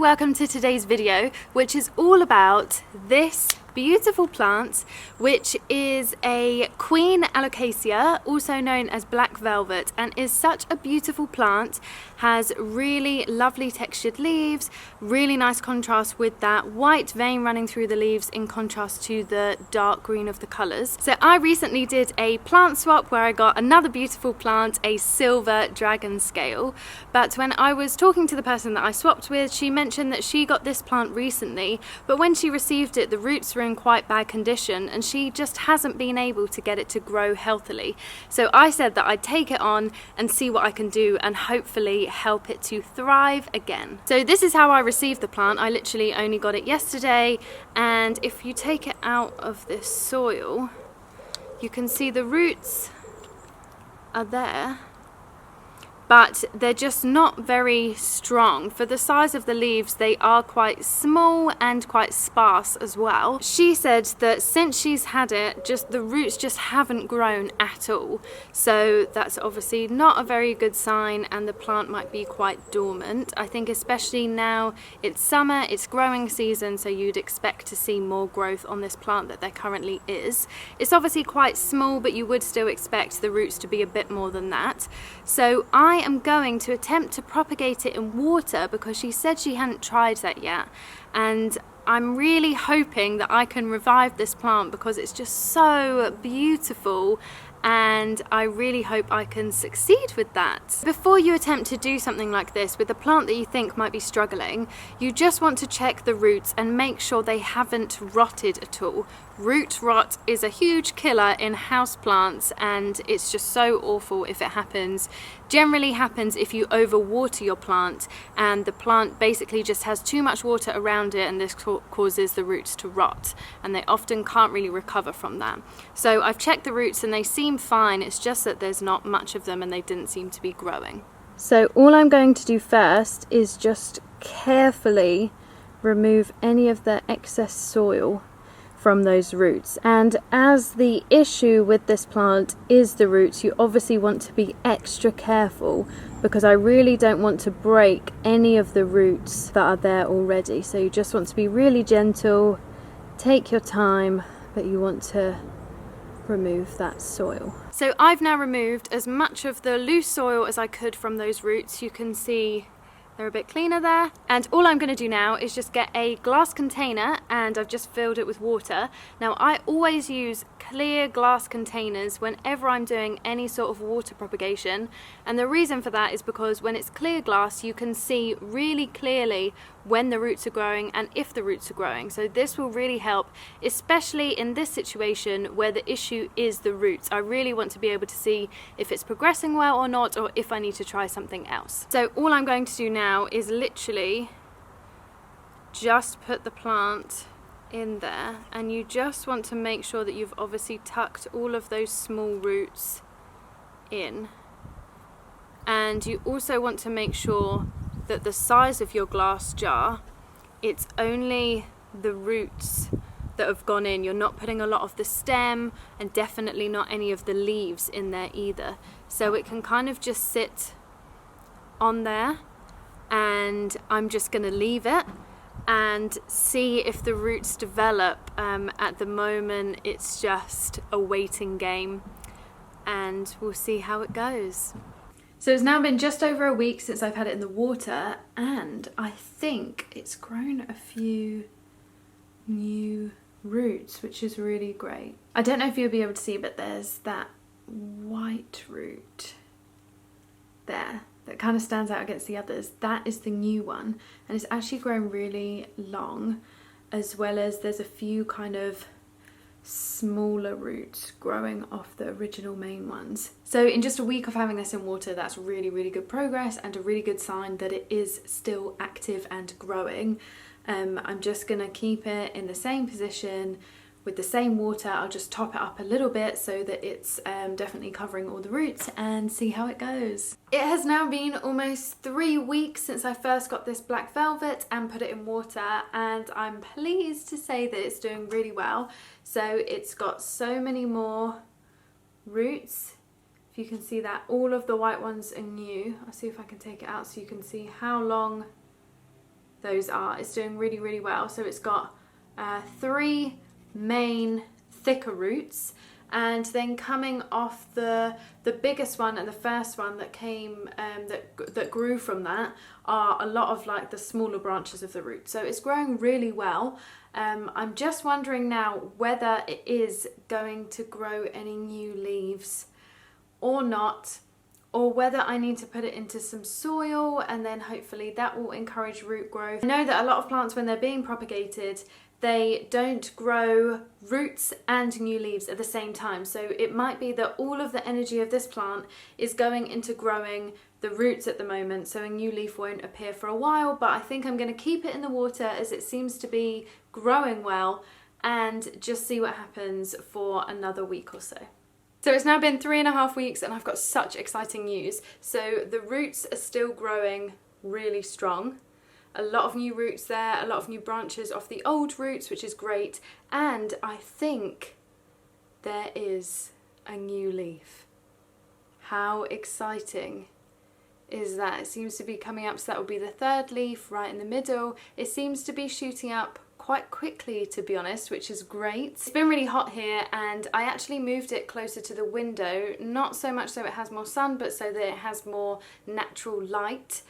welcome to today's video, which is all about this beautiful plant, which is a queen alocasia, also known as black velvet, and is such a beautiful plant. Has really lovely textured leaves, really nice contrast with that white vein running through the leaves in contrast to the dark green of the colours. So I recently did a plant swap where I got another beautiful plant, a silver dragon scale, but when I was talking to the person that I swapped with, she mentioned that she got this plant recently, but when she received it, the roots were in quite bad condition and she just hasn't been able to get it to grow healthily. So I said that I'd take it on and see what I can do and hopefully help it to thrive again. So this is how I received the plant. I literally only got it yesterday, and if you take it out of this soil, you can see the roots are there, but they're just not very strong. For the size of the leaves, they are quite small and quite sparse as well. She said that since she's had it, the roots just haven't grown at all. So that's obviously not a very good sign, and the plant might be quite dormant. I think especially now it's summer, it's growing season, so you'd expect to see more growth on this plant that there currently is. It's obviously quite small, but you would still expect the roots to be a bit more than that. So I am going to attempt to propagate it in water because she said she hadn't tried that yet, and I'm really hoping that I can revive this plant because it's just so beautiful, and I really hope I can succeed with that. Before you attempt to do something like this with a plant that you think might be struggling, you just want to check the roots and make sure they haven't rotted at all. Root rot is a huge killer in houseplants, and it's just so awful if it happens. Generally happens if you overwater your plant and the plant basically just has too much water around it, and this causes the roots to rot, and they often can't really recover from that. So I've checked the roots and they seem fine, it's just that there's not much of them and they didn't seem to be growing. So all I'm going to do first is just carefully remove any of the excess soil from those roots, and as the issue with this plant is the roots, you obviously want to be extra careful because I really don't want to break any of the roots that are there already. So you just want to be really gentle, take your time, but you want to remove that soil. So I've now removed as much of the loose soil as I could from those roots. You can see they're a bit cleaner there, and all I'm going to do now is just get a glass container, and I've just filled it with water. Now I always use clear glass containers whenever I'm doing any sort of water propagation, and the reason for that is because when it's clear glass you can see really clearly when the roots are growing and if the roots are growing. So this will really help, especially in this situation where the issue is the roots. I really want to be able to see if it's progressing well or not, or if I need to try something else. So all I'm going to do now is literally just put the plant in there, and you just want to make sure that you've obviously tucked all of those small roots in, and you also want to make sure that the size of your glass jar, it's only the roots that have gone in. You're not putting a lot of the stem, and definitely not any of the leaves in there either. So it can kind of just sit on there, and I'm just going to leave it and see if the roots develop. At the moment it's just a waiting game, and we'll see how it goes. So it's now been just over a week since I've had it in the water, and I think it's grown a few new roots, which is really great. I don't know if you'll be able to see, but there's that white root there that kind of stands out against the others. That is the new one, and it's actually grown really long, as well as there's a few kind of smaller roots growing off the original main ones. So in just a week of having this in water, that's really, really good progress and a really good sign that it is still active and growing. I'm just gonna keep it in the same position with the same water. I'll just top it up a little bit so that it's definitely covering all the roots, and see how it goes. It has now been almost 3 weeks since I first got this black velvet and put it in water, and I'm pleased to say that it's doing really well. So it's got so many more roots. If you can see that, all of the white ones are new. I'll see if I can take it out so you can see how long those are. It's doing really, really well. So it's got 3 main thicker roots, and then coming off the biggest one and the first one that came that grew from that are a lot of like the smaller branches of the root. So it's growing really well. I'm just wondering now whether it is going to grow any new leaves or not, or whether I need to put it into some soil and then hopefully that will encourage root growth. I know that a lot of plants, when they're being propagated, they don't grow roots and new leaves at the same time. So it might be that all of the energy of this plant is going into growing the roots at the moment, so a new leaf won't appear for a while, but I think I'm going to keep it in the water as it seems to be growing well, and just see what happens for another week or so. So it's now been 3.5 weeks and I've got such exciting news. So the roots are still growing really strong. A lot of new roots there, a lot of new branches off the old roots, which is great. And I think there is a new leaf. How exciting is that? It seems to be coming up, so that will be the 3rd leaf right in the middle. It seems to be shooting up quite quickly, to be honest, which is great. It's been really hot here and I actually moved it closer to the window, not so much so it has more sun, but so that it has more natural light,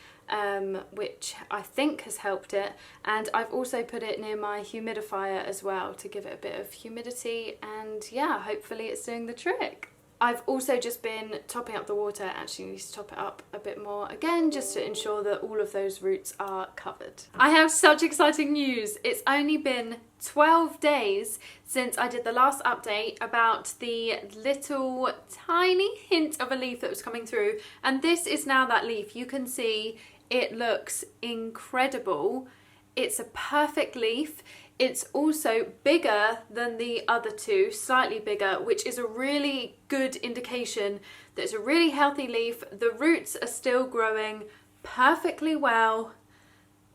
which I think has helped it. And I've also put it near my humidifier as well to give it a bit of humidity, and yeah, hopefully it's doing the trick. I've also just been topping up the water. Actually need to top it up a bit more again, just to ensure that all of those roots are covered. I have such exciting news. It's only been 12 days since I did the last update about the little tiny hint of a leaf that was coming through, and this is now that leaf. You can see it looks incredible. It's a perfect leaf. It's also bigger than the other two, slightly bigger, which is a really good indication that it's a really healthy leaf. The roots are still growing perfectly well.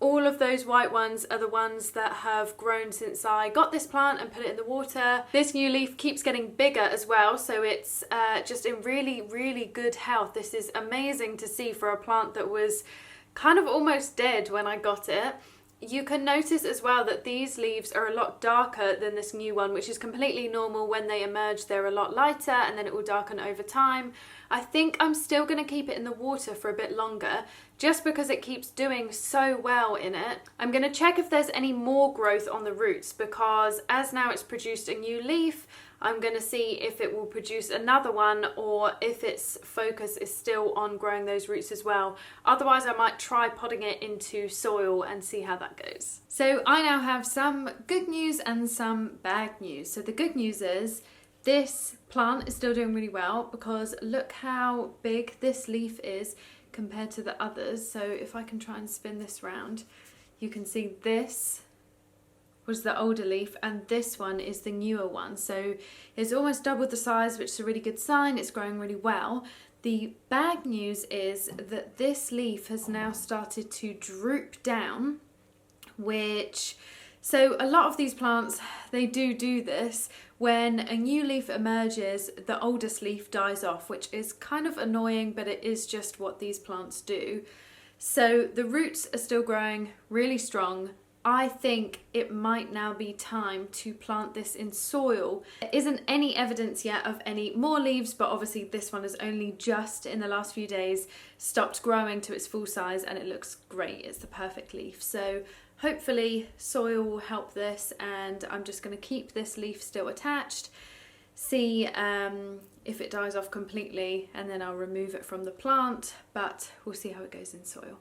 All of those white ones are the ones that have grown since I got this plant and put it in the water. This new leaf keeps getting bigger as well, so it's just in really, really good health. This is amazing to see for a plant that was kind of almost dead when I got it. You can notice as well that these leaves are a lot darker than this new one, which is completely normal. When they emerge, they're a lot lighter and then it will darken over time. I think I'm still going to keep it in the water for a bit longer, just because it keeps doing so well in it. I'm going to check if there's any more growth on the roots, because as now it's produced a new leaf, I'm going to see if it will produce another one or if its focus is still on growing those roots as well. Otherwise, I might try potting it into soil and see how that goes. So I now have some good news and some bad news. So the good news is this plant is still doing really well, because look how big this leaf is compared to the others. So if I can try and spin this round, you can see this was the older leaf and this one is the newer one. So it's almost doubled the size, which is a really good sign. It's growing really well. The bad news is that this leaf has now started to droop down, so a lot of these plants, they do this. When a new leaf emerges, the oldest leaf dies off, which is kind of annoying, but it is just what these plants do. So the roots are still growing really strong. I think it might now be time to plant this in soil. There isn't any evidence yet of any more leaves, but obviously this one has only just in the last few days stopped growing to its full size and it looks great. It's the perfect leaf. So hopefully soil will help this, and I'm just going to keep this leaf still attached, see if it dies off completely, and then I'll remove it from the plant, but we'll see how it goes in soil.